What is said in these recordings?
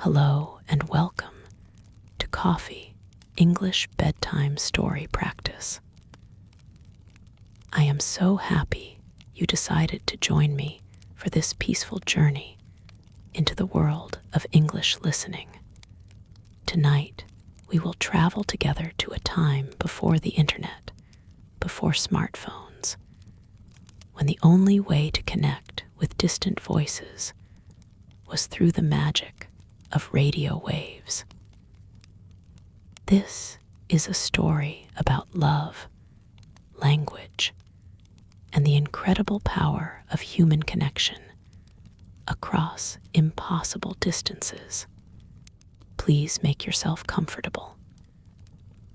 Hello and welcome to Coffee English Bedtime Story Practice. I am so happy you decided to join me for this peaceful journey into the world of English listening. Tonight, we will travel together to a time before the internet, before smartphones, when the only way to connect with distant voices was through the magic of radio waves. This is a story about love, language, and the incredible power of human connection across impossible distances. Please make yourself comfortable.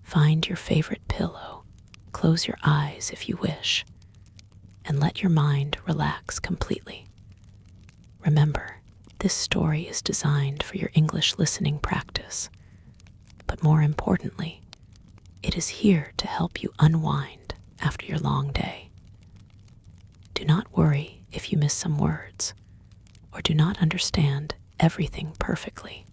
Find your favorite pillow, close your eyes if you wish, and let your mind relax completely. Remember, this story is designed for your English listening practice, but more importantly, it is here to help you unwind after your long day. Do not worry if you miss some words or do not understand everything perfectly.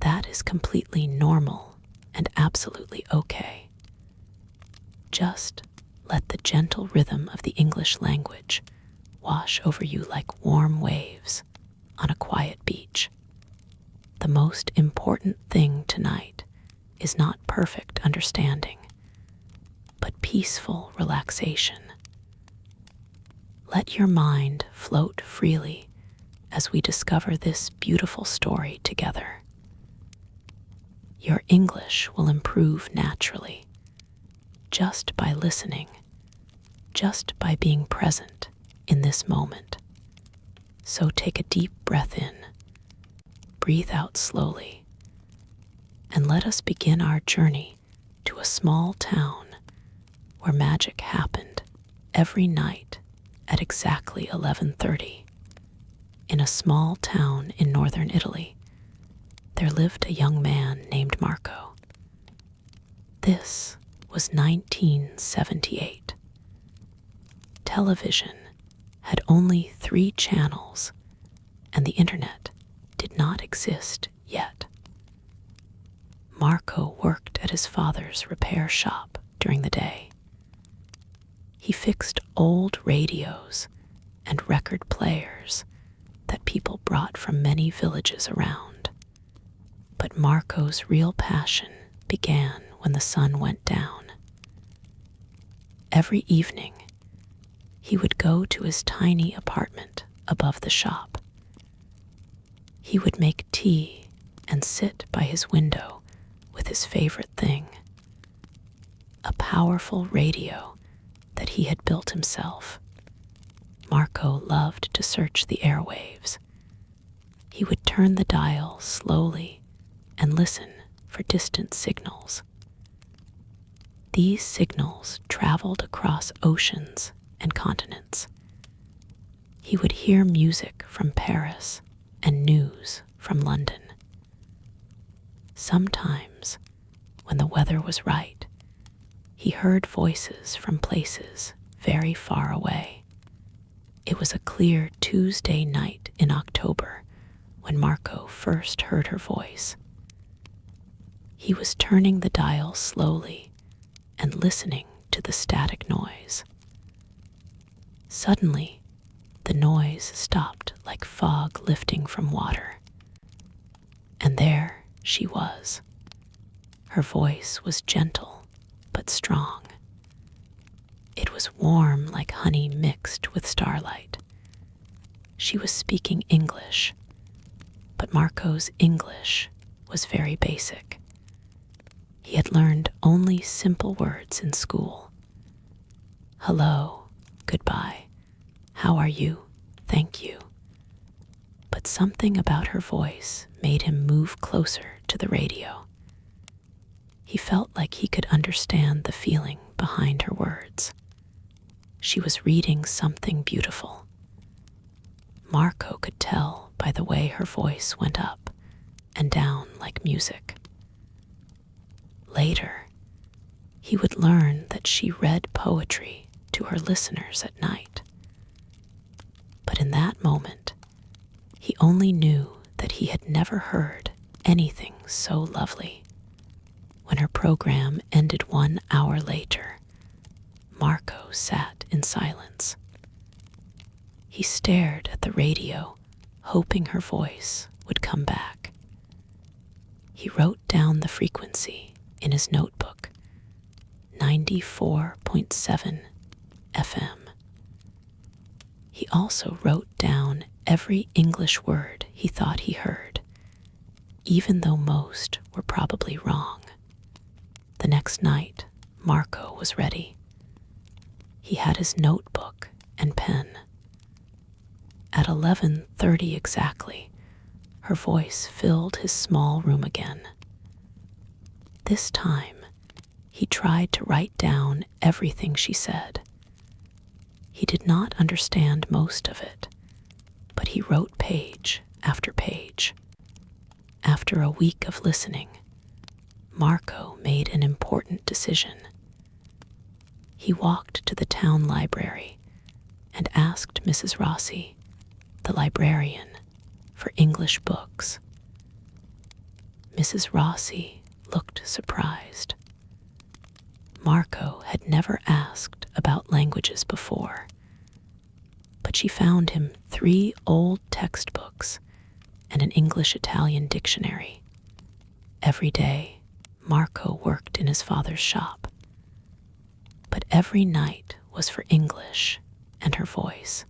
That is completely normal and absolutely okay. Just let the gentle rhythm of the English language wash over you like warm waves on a quiet beach. The most important thing tonight is not perfect understanding, but peaceful relaxation. Let your mind float freely as we discover this beautiful story together. Your English will improve naturally, just by listening, just by being present in this moment. So take a deep breath in, breathe out slowly, and let us begin our journey to a small town where magic happened every night at exactly 11:30. In a small town in northern Italy, there lived a young man named Marco. This was 1978. Television had only 3 channels, and the internet did not exist yet. Marco worked at his father's repair shop during the day. He fixed old radios and record players that people brought from many villages around. But Marco's real passion began when the sun went down. Every evening, he would go to his tiny apartment above the shop. He would make tea and sit by his window with his favorite thing, a powerful radio that he had built himself. Marco loved to search the airwaves. He would turn the dial slowly and listen for distant signals. These signals traveled across oceans and continents. He would hear music from Paris and news from London. Sometimes, when the weather was right, he heard voices from places very far away. It was a clear Tuesday night in October when Marco first heard her voice. He was turning the dial slowly and listening to the static noise. Suddenly, the noise stopped like fog lifting from water. And there she was. Her voice was gentle but strong. It was warm like honey mixed with starlight. She was speaking English, but Marco's English was very basic. He had learned only simple words in school. Hello, goodbye, how are you, thank you. But something about her voice made him move closer to the radio. He felt like he could understand the feeling behind her words. She was reading something beautiful. Marco could tell by the way her voice went up and down like music. Later, he would learn that she read poetry to her listeners at night. But in that moment, he only knew that he had never heard anything so lovely. When her program ended 1 hour later, Marco sat in silence. He stared at the radio, hoping her voice would come back. He wrote down the frequency in his notebook, 94.7 FM. He also wrote down every English word he thought he heard, even though most were probably wrong. The next night, Marco was ready. He had his notebook and pen. At 11:30 exactly, her voice filled his small room again. This time, he tried to write down everything she said. He did not understand most of it, but he wrote page after page. After a week of listening, Marco made an important decision. He walked to the town library and asked Mrs. Rossi, the librarian, for English books. Mrs. Rossi looked surprised. Marco had never asked about languages before, but she found him 3 old textbooks and an English-Italian dictionary. Every day, Marco worked in his father's shop, but every night was for English and her voice.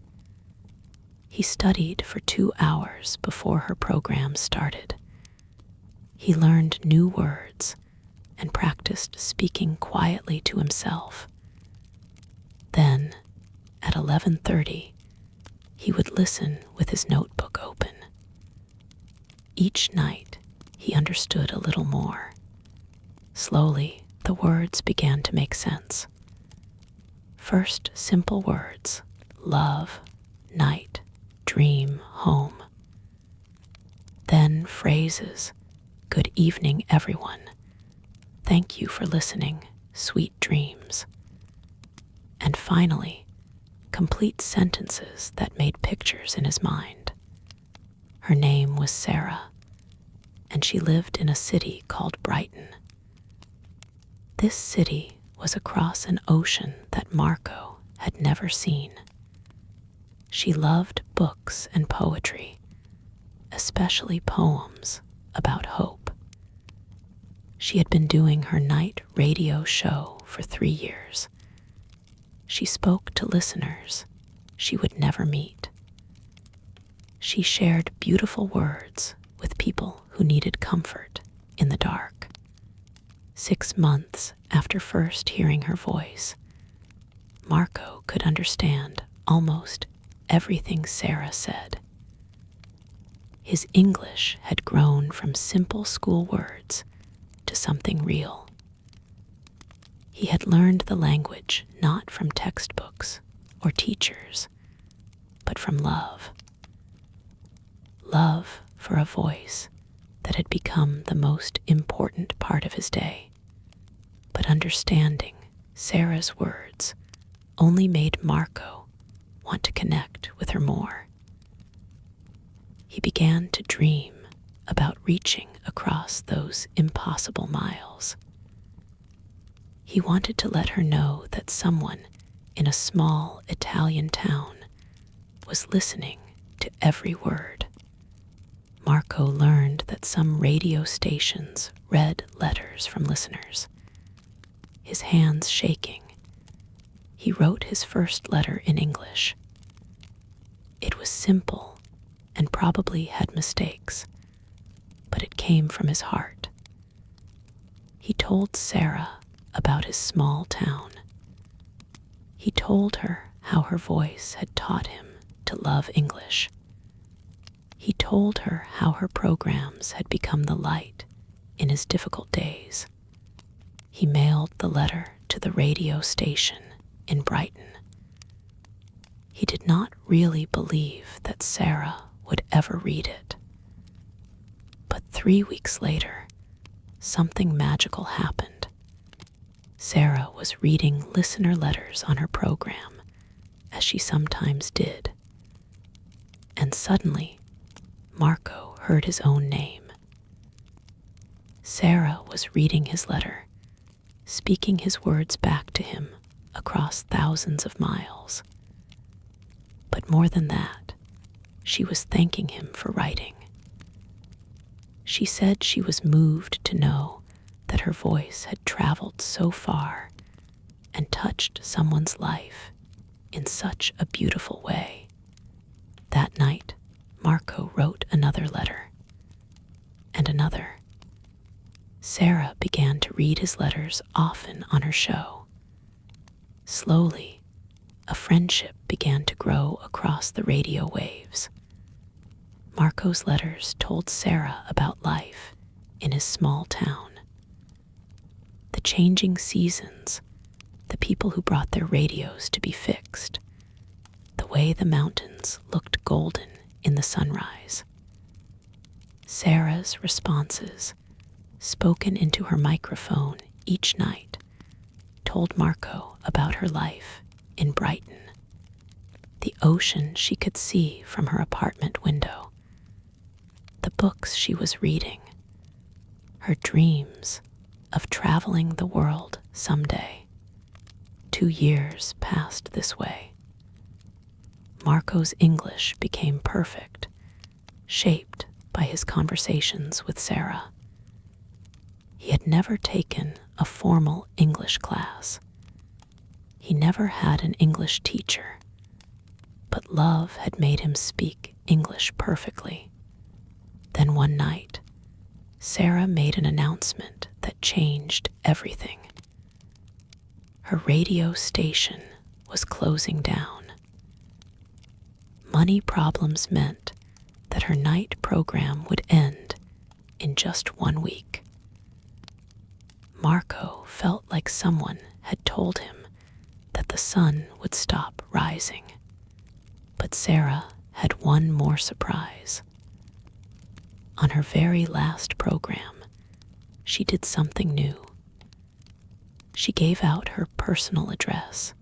He studied for 2 hours before her program started. He learned new words and practiced speaking quietly to himself. Then, at 11:30, he would listen with his notebook open. Each night, he understood a little more. Slowly, the words began to make sense. First, simple words: love, night, dream, home. Then phrases: good evening, everyone. Thank you for listening, sweet dreams. And finally, complete sentences that made pictures in his mind. Her name was Sarah, and she lived in a city called Brighton. This city was across an ocean that Marco had never seen. She loved books and poetry, especially poems about hope. She had been doing her night radio show for 3 years. She spoke to listeners she would never meet. She shared beautiful words with people who needed comfort in the dark. 6 months after first hearing her voice, Marco could understand almost everything Sarah said. His English had grown from simple school words to something real. He had learned the language not from textbooks or teachers, but from love. Love for a voice that had become the most important part of his day. But understanding Sarah's words only made Marco want to connect with her more. He began to dream about reaching across those impossible miles. He wanted to let her know that someone in a small Italian town was listening to every word. Marco learned that some radio stations read letters from listeners. His hands shaking, he wrote his first letter in English. It was simple and probably had mistakes, but it came from his heart. He told Sarah about his small town. He told her how her voice had taught him to love English. He told her how her programs had become the light in his difficult days. He mailed the letter to the radio station in Brighton. He did not really believe that Sarah would ever read it. But 3 weeks later, something magical happened. Sarah was reading listener letters on her program, as she sometimes did. And suddenly, Marco heard his own name. Sarah was reading his letter, speaking his words back to him across thousands of miles. But more than that, she was thanking him for writing. She said she was moved to know that her voice had traveled so far and touched someone's life in such a beautiful way. That night, Marco wrote another letter, and another. Sarah began to read his letters often on her show. Slowly, a friendship began to grow across the radio waves. Marco's letters told Sarah about life in his small town. The changing seasons, the people who brought their radios to be fixed, the way the mountains looked golden in the sunrise. Sarah's responses, spoken into her microphone each night, told Marco about her life in Brighton, the ocean she could see from her apartment window, the books she was reading, her dreams of traveling the world someday. 2 years passed this way. Marco's English became perfect, shaped by his conversations with Sarah. He had never taken a formal English class. He never had an English teacher, but love had made him speak English perfectly. Then one night, Sarah made an announcement that changed everything. Her radio station was closing down. Money problems meant that her night program would end in just 1 week. Marco felt like someone had told him that the sun would stop rising. But Sarah had one more surprise. On her very last program, she did something new. She gave out her personal address.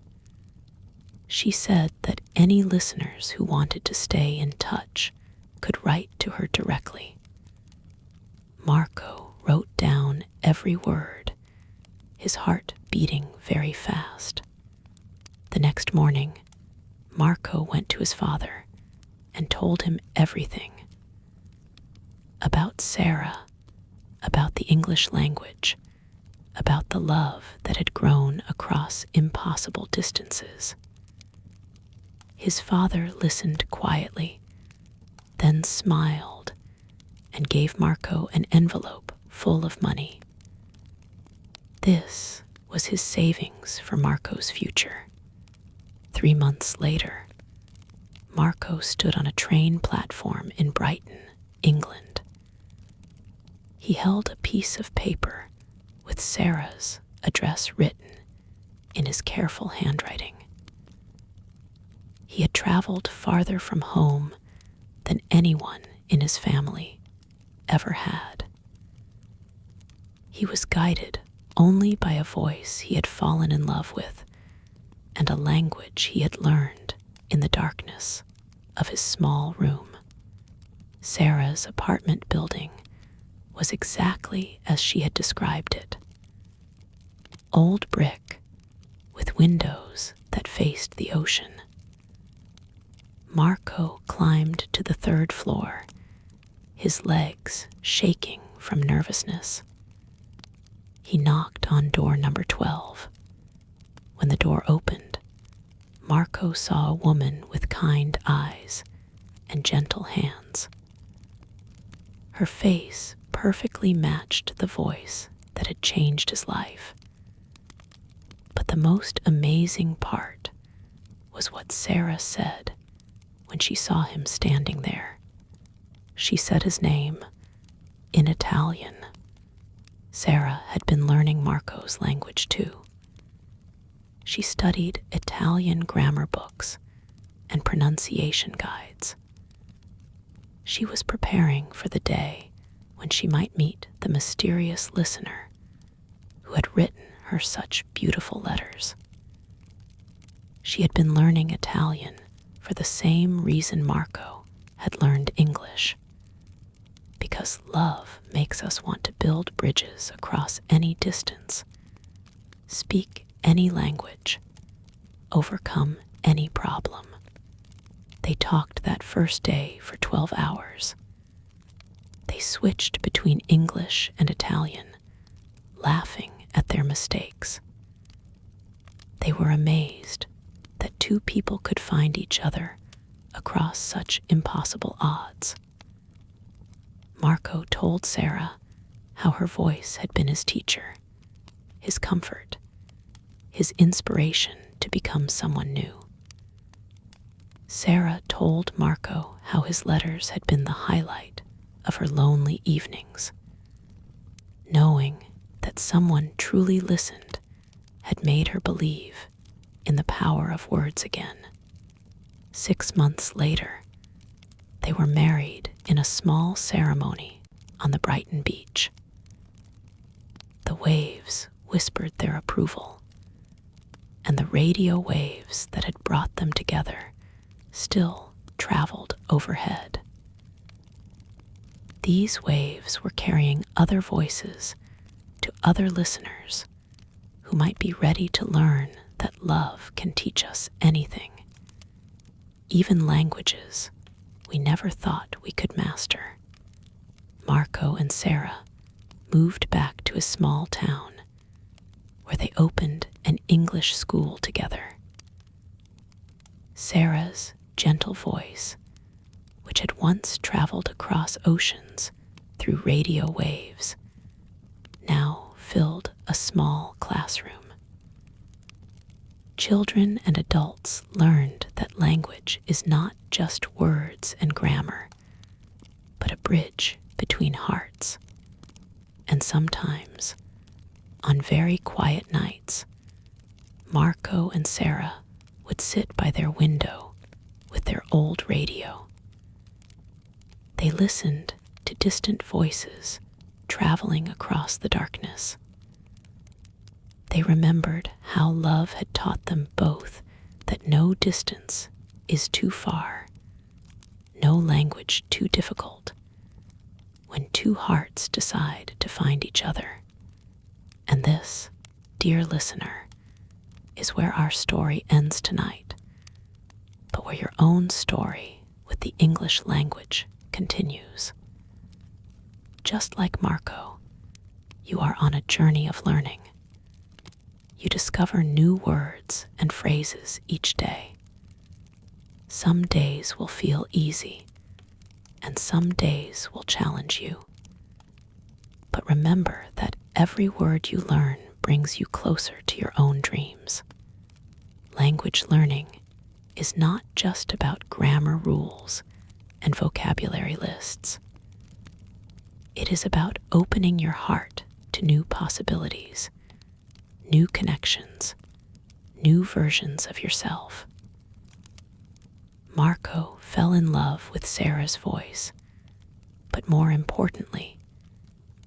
She said that any listeners who wanted to stay in touch could write to her directly. Marco wrote down every word, his heart beating very fast. The next morning, Marco went to his father and told him everything. About Sarah, about the English language, about the love that had grown across impossible distances. His father listened quietly, then smiled and gave Marco an envelope full of money. This was his savings for Marco's future. 3 months later, Marco stood on a train platform in Brighton, England. He held a piece of paper with Sarah's address written in his careful handwriting. He had traveled farther from home than anyone in his family ever had. He was guided only by a voice he had fallen in love with and a language he had learned in the darkness of his small room. Sarah's apartment building was exactly as she had described it. Old brick with windows that faced the ocean. Marco climbed to the 3rd floor, his legs shaking from nervousness. He knocked on door number 12. When the door opened, Marco saw a woman with kind eyes and gentle hands. Her face perfectly matched the voice that had changed his life. But the most amazing part was what Sarah said when she saw him standing there. She said his name in Italian. Sarah had been learning Marco's language too. She studied Italian grammar books and pronunciation guides. She was preparing for the day when she might meet the mysterious listener who had written her such beautiful letters. She had been learning Italian for the same reason Marco had learned English, because love makes us want to build bridges across any distance, speak any language, overcome any problem. They talked that first day for 12 hours. They switched between English and Italian, laughing at their mistakes. They were amazed that two people could find each other across such impossible odds. Marco told Sarah how her voice had been his teacher, his comfort, his inspiration to become someone new. Sarah told Marco how his letters had been the highlight of her lonely evenings. Knowing that someone truly listened had made her believe in the power of words again. 6 months later, they were married in a small ceremony on the Brighton beach. The waves whispered their approval, and the radio waves that had brought them together still traveled overhead. These waves were carrying other voices to other listeners who might be ready to learn that love can teach us anything, even languages we never thought we could master. Marco and Sarah moved back to a small town where they opened an English school together. Sarah's gentle voice, which had once traveled across oceans through radio waves, now filled a small classroom. Children and adults learned that language is not just words and grammar, but a bridge between hearts. And sometimes, on very quiet nights, Marco and Sarah would sit by their window with their old radio. They listened to distant voices traveling across the darkness. They remembered how love had taught them both that no distance is too far, no language too difficult, when two hearts decide to find each other. And this, dear listener, is where our story ends tonight, but where your own story with the English language continues. Just like Marco, you are on a journey of learning. You discover new words and phrases each day. Some days will feel easy, and some days will challenge you. But remember that every word you learn brings you closer to your own dreams. Language learning is not just about grammar rules and vocabulary lists. It is about opening your heart to new possibilities, new connections, new versions of yourself. Marco fell in love with Sarah's voice, but more importantly,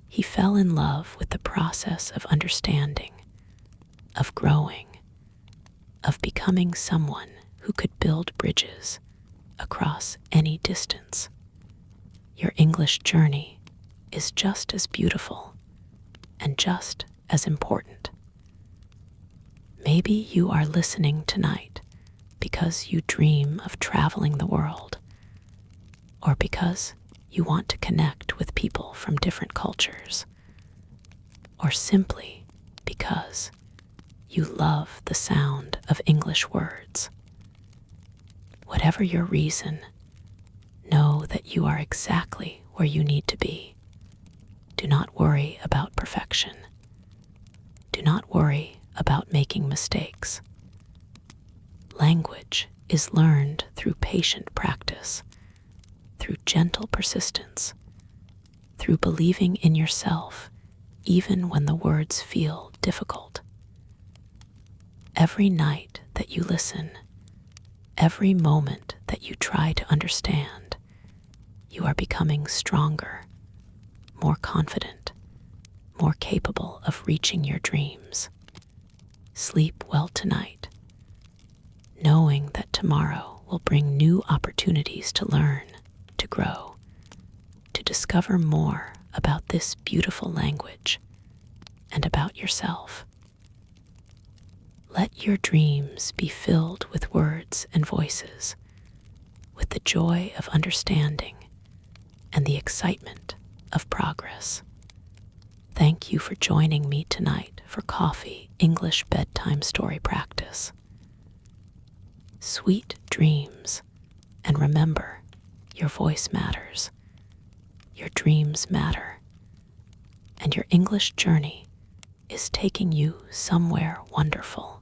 he fell in love with the process of understanding, of growing, of becoming someone who could build bridges across any distance. Your English journey is just as beautiful and just as important. Maybe you are listening tonight because you dream of traveling the world, or because you want to connect with people from different cultures, or simply because you love the sound of English words. Whatever your reason, know that you are exactly where you need to be. Do not worry about perfection. Do not worry about making mistakes. Language is learned through patient practice, through gentle persistence, through believing in yourself even when the words feel difficult. Every night that you listen, every moment that you try to understand, you are becoming stronger, more confident, more capable of reaching your dreams. Sleep well tonight, knowing that tomorrow will bring new opportunities to learn, to grow, to discover more about this beautiful language and about yourself. Let your dreams be filled with words and voices, with the joy of understanding and the excitement of progress. Thank you for joining me tonight for Coffee English Bedtime Story Practice. Sweet dreams, and remember, your voice matters, your dreams matter, and your English journey is taking you somewhere wonderful.